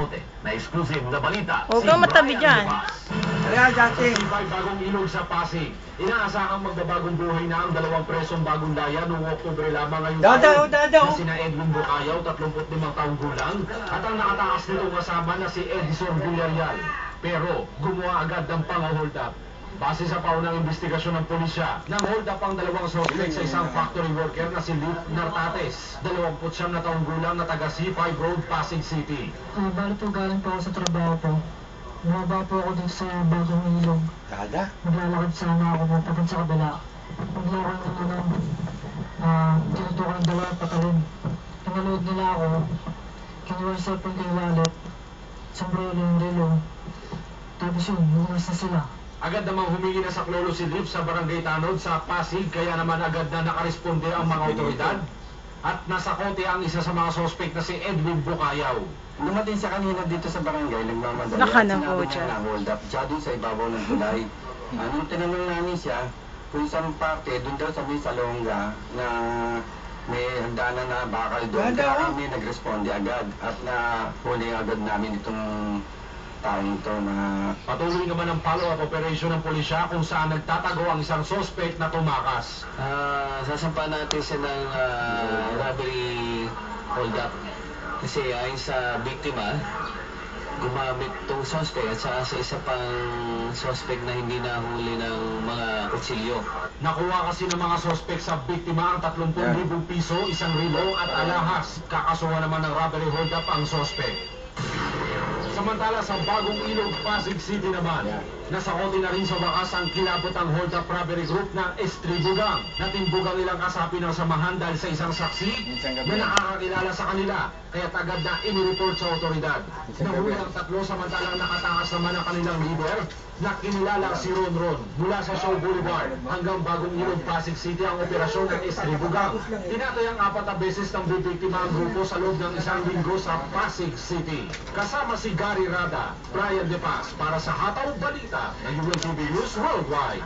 Kamote na exclusive na balita. Huwag kang matabi dyan. Kaya, Justin. Bagong ilog sa Pasig. Inaasahang magbabagong buhay na ang dalawang presong bagong daya noong Oktubre lamang ngayong taon na sina Edwin Bucayaw, 35 taong gulang, at ang nakatakas nitong kasama na si Edison Villarreal. Pero gumawa agad ng pang-hold up. Base sa paunang investigasyon ng pulisya, nang-hold up ang dalawang suspect sa isang factory worker na si Lip Nartates, 29 na taong gulang na taga C5 Road, Pasig City. Bali po galing po ako sa trabaho po. Bumaba po ako dito sa bagong ilog. Kada? Maglalakad sana ako papunta sa kabila. Paglakad na naman, tinutukan ng dalawa patalim. Pinalood nila ako, kinuha sa cellphone ko yung wallet, sombrero yung relo. Tapos yun, lumas na sila. Agad namang humingi na sa klolo si Lip sa barangay Tanod sa Pasig, kaya naman agad na nakaresponde ang mga otoridad. At nasa kote ang isa sa mga sospek na si Edwin Bucayaw. Dumating siya kanina dito sa barangay, nagmamadali. Nakanang siya na hold up siya doon sa ibabaw ng tulay. Nung tinanong namin siya, kung isang parte, doon daw sa may salongga na may hagdanan na bakal doon. Kaya kami nagresponde agad at nahuli agad namin itong taong ito na... Patuloy naman ang follow-up operation ng pulisya kung saan nagtatago ang isang suspect na tumakas. Sasampa natin siya ng robbery hold-up. Kasi ayon sa biktima, gumamit tong suspect at saka sa isa pang suspect na hindi nahuli ng mga kutsilyo. Nakuha kasi ng mga suspect sa biktima ang 30,000 piso, isang relo at alahas. Kakasuhan naman ng robbery hold-up ang suspect. Samantala sa Bagong Ilog, Pasig City naman, nasakote na rin sa wakas ang kilabot ang hold-up robbery group ng Estribugang. Natimbugang ilang kasapi ng samahan dahil sa isang saksi na nakakakilala sa kanila, kaya agad na inireport sa otoridad. Nahuli ang tatlo samantalang nakatakas naman ang kanilang leader na kinilala si Ron Ron. Mula sa Shaw Boulevard hanggang Bagong Ilog, Pasig City ang operasyon ng Estribugang. Tinatayang 4 na beses ng bibiktima ang grupo sa loob ng isang linggo sa Pasig City. Kasama si Gary Rada, Brian De Paz para sa Hataw Balita ng UNTV News Worldwide.